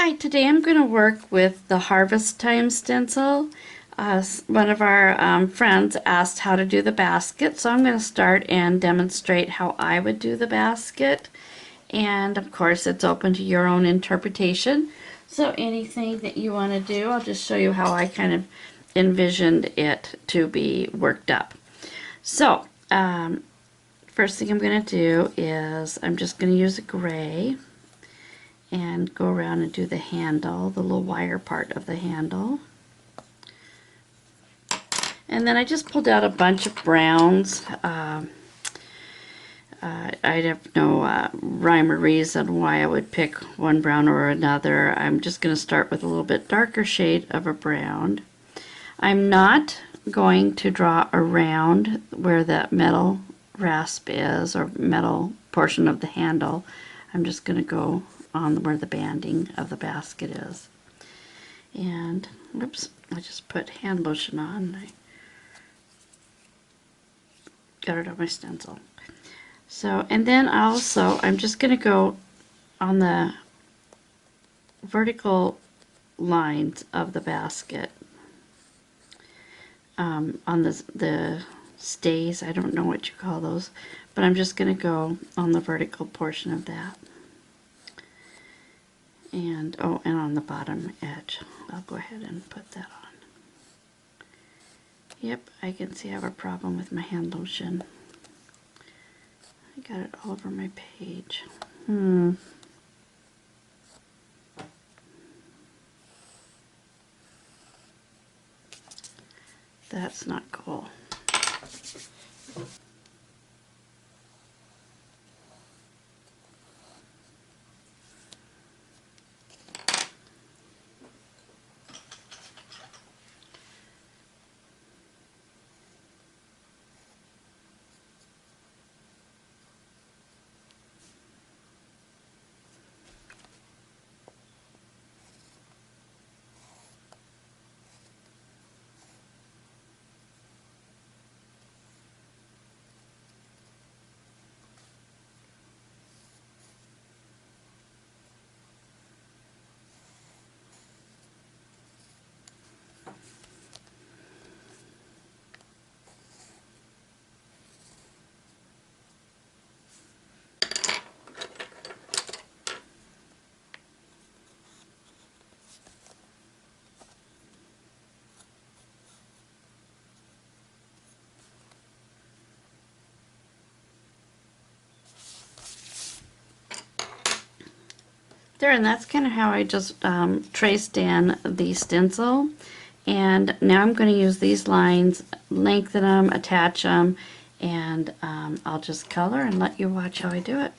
Hi, today I'm going to work with the Harvest Time stencil. One of our friends asked how to do the basket, so I'm going to start and demonstrate how I would do the basket. And of course, it's open to your own interpretation. So anything that you want to do, I'll just show you how I kind of envisioned it to be worked up. So, first thing I'm going to do is I'm just going to use a gray and go around and do the handle, the little wire part of the handle. And then I just pulled out a bunch of browns. I have no rhyme or reason why I would pick one brown or another. I'm just going to start with a little bit darker shade of a brown. I'm not going to draw around where that metal rasp is, or metal portion of the handle. I'm just going to go on where the banding of the basket is. And, oops, I just put hand lotion on. I got it on my stencil. So, and then also, I'm just going to go on the vertical lines of the basket. On the stays, I don't know what you call those, but I'm just going to go on the vertical portion of that. And, oh, and on the bottom edge. I'll go ahead and put that on. Yep, I can see I have a problem with my hand lotion. I got it all over my page. That's not cool. There, and that's kind of how I just traced in the stencil. And now I'm going to use these lines, lengthen them, attach them, and I'll just color and let you watch how I do it.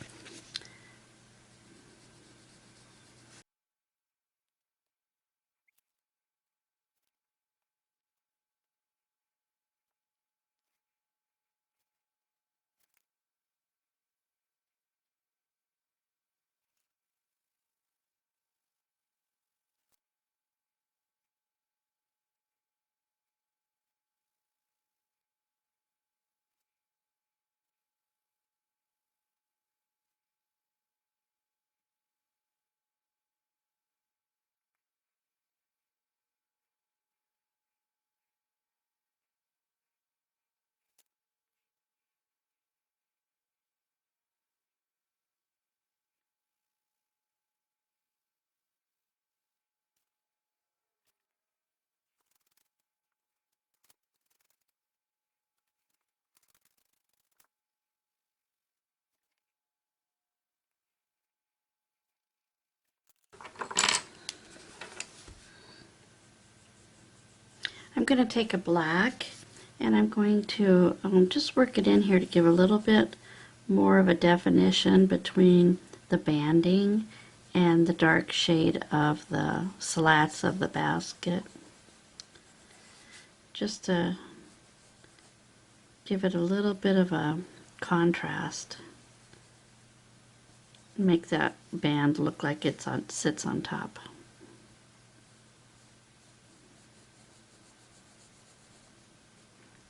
I'm going to take a black and I'm going to just work it in here to give a little bit more of a definition between the banding and the dark shade of the slats of the basket, just to give it a little bit of a contrast, make that band look like it sits on top.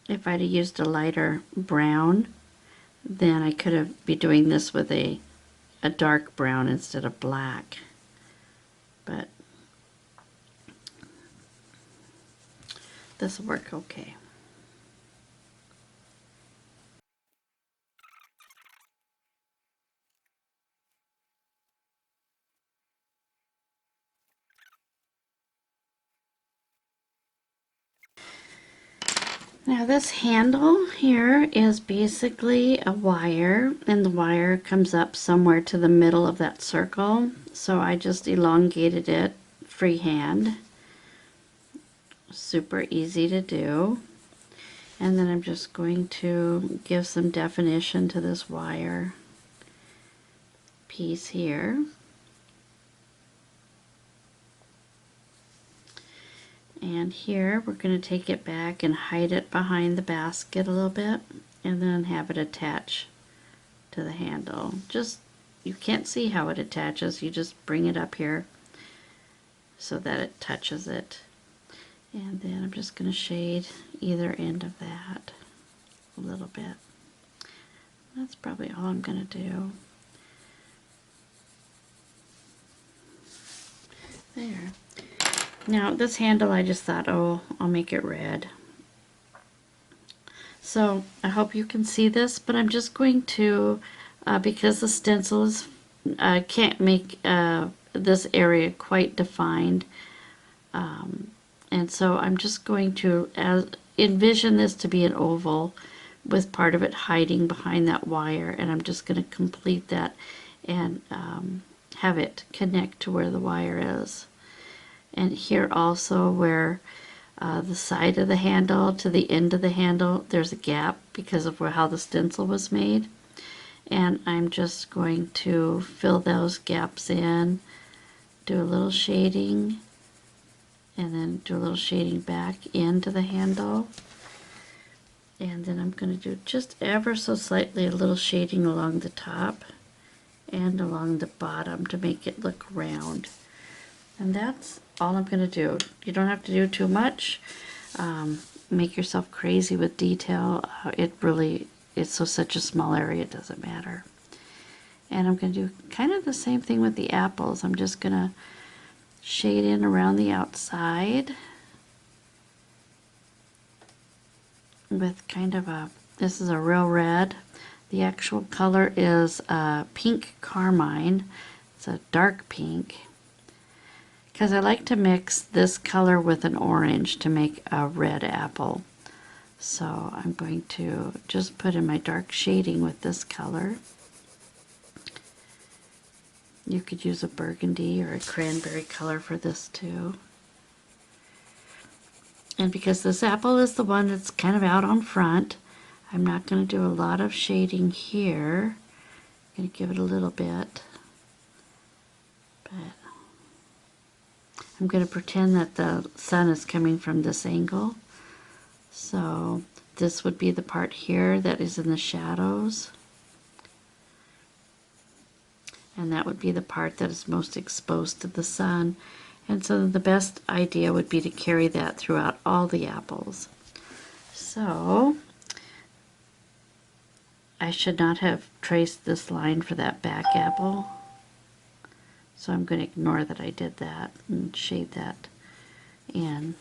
If I'd have used a lighter brown, then I could be doing this with a dark brown instead of black. but this will work okay. Now this handle here is basically a wire, and the wire comes up somewhere to the middle of that circle. So I just elongated it freehand. Super easy to do. And then I'm just going to give some definition to this wire piece here. And here we're going to take it back and hide it behind the basket a little bit, and then have it attach to the handle. Just, you can't see how it attaches, you just bring it up here so that it touches it. And then I'm just going to shade either end of that a little bit. That's probably all I'm going to do. There. Now this handle, I just thought, oh, I'll make it red. So I hope you can see this, but I'm just going to, because the stencils can't make this area quite defined, and so I'm just going to envision this to be an oval with part of it hiding behind that wire, and I'm just going to complete that and have it connect to where the wire is. And here also where the side of the handle to the end of the handle, there's a gap because of how the stencil was made. And I'm just going to fill those gaps in, do a little shading, and then do a little shading back into the handle. And then I'm going to do just ever so slightly a little shading along the top and along the bottom to make it look round. And that's all I'm going to do. You don't have to do too much. Make yourself crazy with detail. It's such a small area, it doesn't matter. And I'm going to do kind of the same thing with the apples. I'm just going to shade in around the outside with kind of this is a real red. The actual color is pink carmine. It's a dark pink, because I like to mix this color with an orange to make a red apple. So I'm going to just put in my dark shading with this color. You could use a burgundy or a cranberry color for this too. And because this apple is the one that's kind of out on front, I'm not going to do a lot of shading here. I'm going to give it a little bit. But I'm going to pretend that the sun is coming from this angle. So this would be the part here that is in the shadows. And that would be the part that is most exposed to the sun. And so the best idea would be to carry that throughout all the apples. So I should not have traced this line for that back apple. So I'm going to ignore that I did that and shade that in.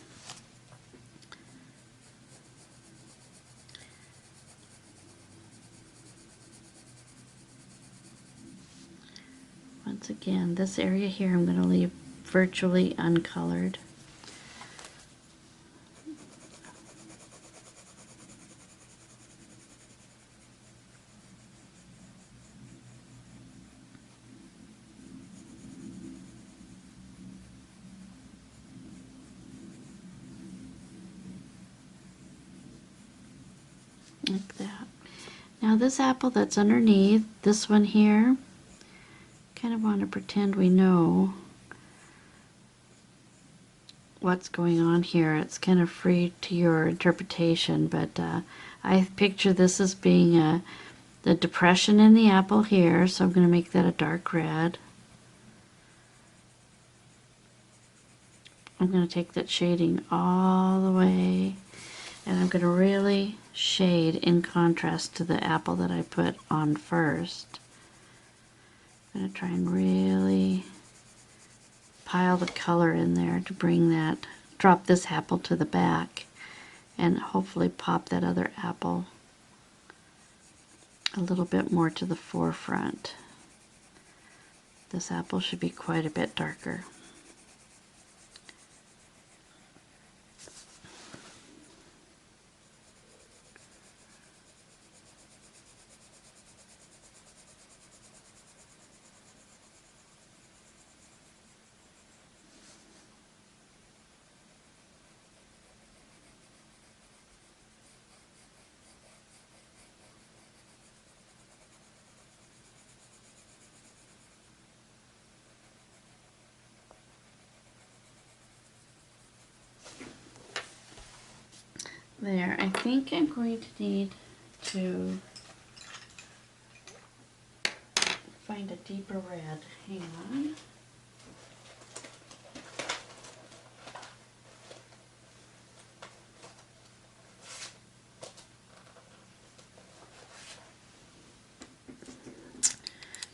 Once again, this area here I'm going to leave virtually uncolored. Like that. Now this apple that's underneath, this one here, kind of want to pretend we know what's going on here. It's kind of free to your interpretation, but I picture this as being the depression in the apple here, so I'm going to make that a dark red. I'm going to take that shading all the way, and I'm going to really shade in contrast to the apple that I put on first. I'm going to try and really pile the color in there to bring that, drop this apple to the back and hopefully pop that other apple a little bit more to the forefront. This apple should be quite a bit darker. There, I think I'm going to need to find a deeper red. Hang on.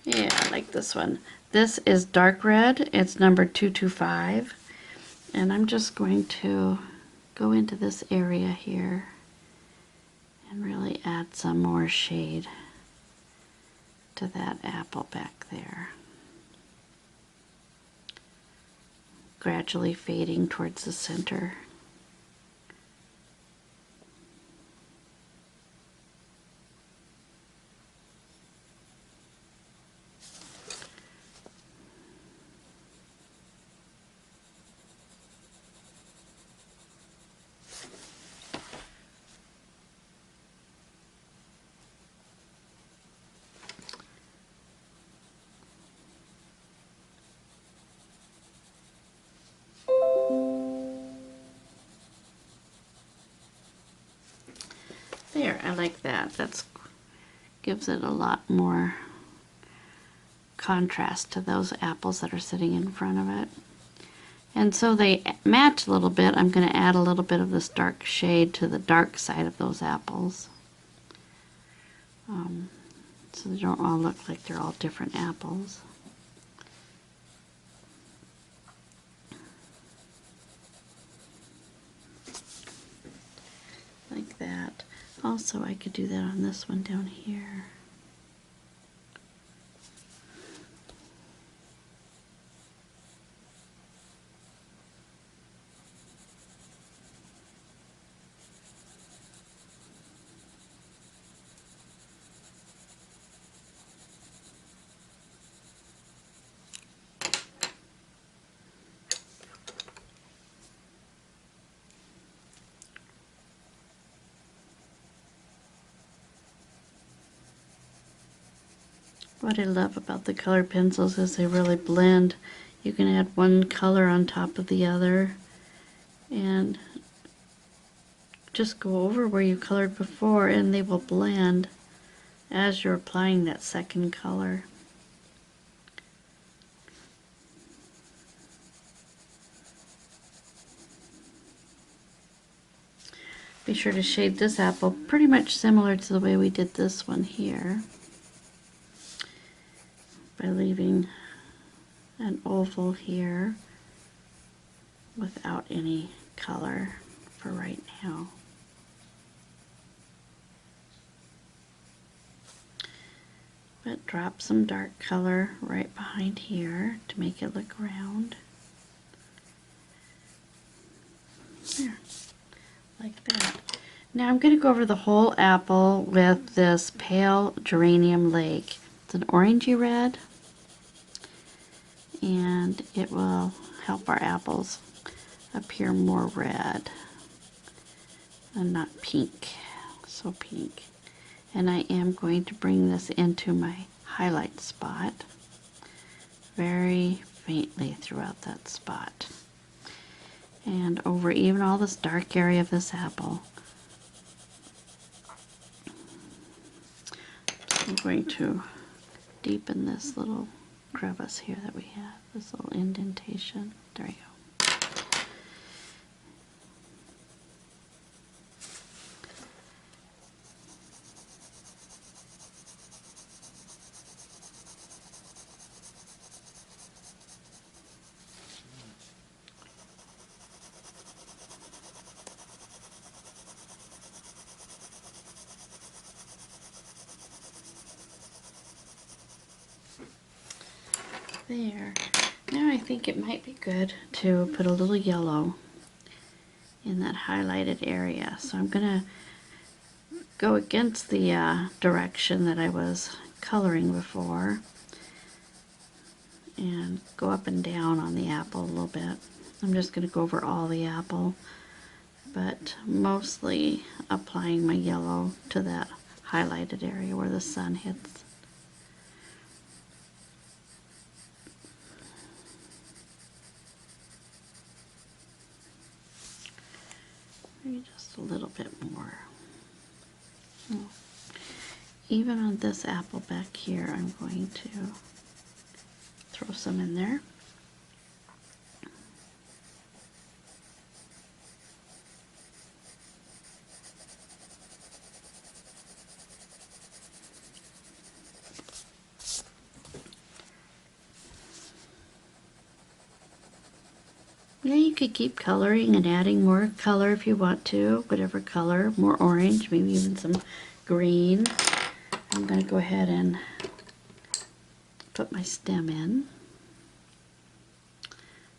Yeah, I like this one. This is dark red. It's number 225. And I'm just going to go into this area here and really add some more shade to that apple back there. Gradually fading towards the center. There, I like that. That gives it a lot more contrast to those apples that are sitting in front of it. And so they match a little bit. I'm going to add a little bit of this dark shade to the dark side of those apples. So they don't all look like they're all different apples. Like that. Also, I could do that on this one down here. What I love about the colored pencils is they really blend. You can add one color on top of the other and just go over where you colored before and they will blend as you're applying that second color. Be sure to shade this apple pretty much similar to the way we did this one here, by leaving an oval here without any color for right now. But drop some dark color right behind here to make it look round. There, like that. Now I'm going to go over the whole apple with this pale geranium lake. It's an orangey red, and it will help our apples appear more red and not pink, so pink. And I am going to bring this into my highlight spot very faintly throughout that spot and over even all this dark area of this apple. I'm going to deepen this little crevice here that we have, this little indentation. There you go. There. Now I think it might be good to put a little yellow in that highlighted area. So I'm going to go against the direction that I was coloring before and go up and down on the apple a little bit. I'm just going to go over all the apple, but mostly applying my yellow to that highlighted area where the sun hits. Maybe just a little bit more. Even on this apple back here, I'm going to throw some in there. Yeah, you could keep coloring and adding more color if you want to, whatever color, more orange, maybe even some green. I'm going to go ahead and put my stem in.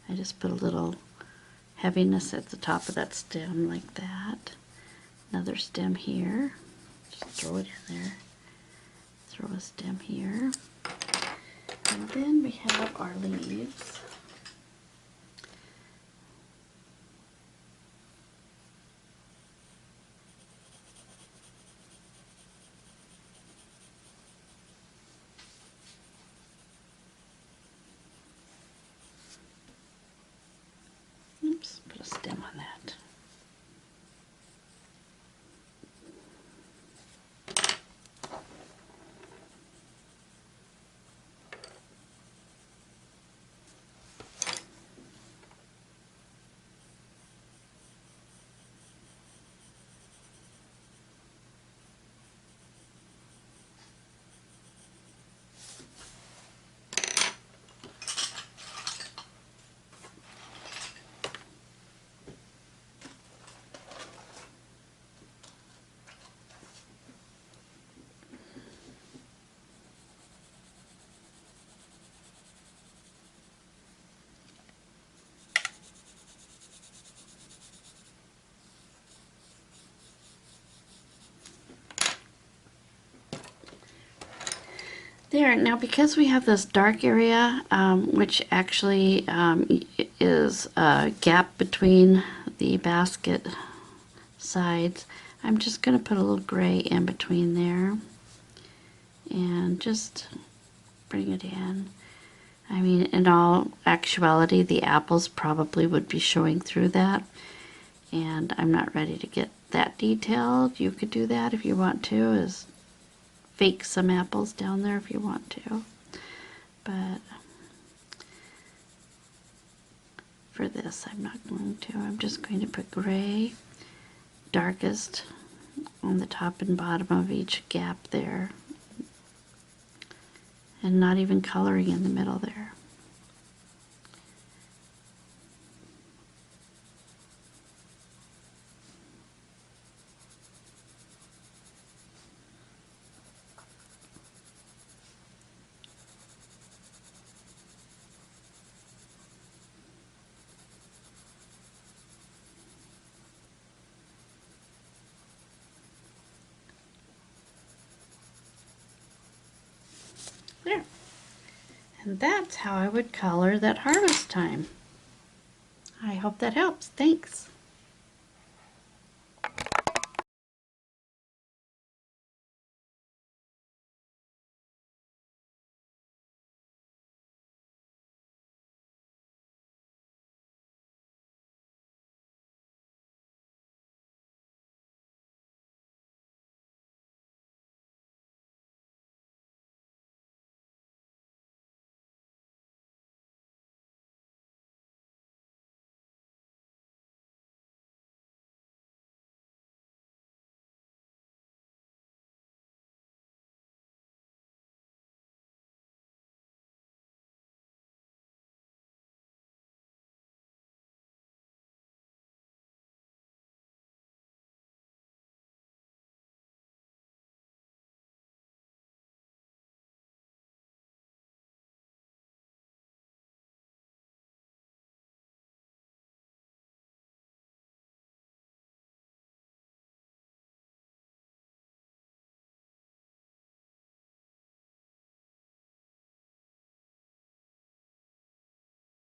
I just put a little heaviness at the top of that stem like that. Another stem here. Just throw it in there. Throw a stem here. And then we have our leaves. Oops, put a stem on that. There, now because we have this dark area, which actually is a gap between the basket sides, I'm just going to put a little gray in between there and just bring it in. I mean, in all actuality, the apples probably would be showing through that, and I'm not ready to get that detailed. You could do that if you want to, is fake some apples down there if you want to, but for this I'm not going to. I'm just going to put gray, darkest on the top and bottom of each gap there, and not even coloring in the middle there. There. And that's how I would color that harvest time. I hope that helps. Thanks.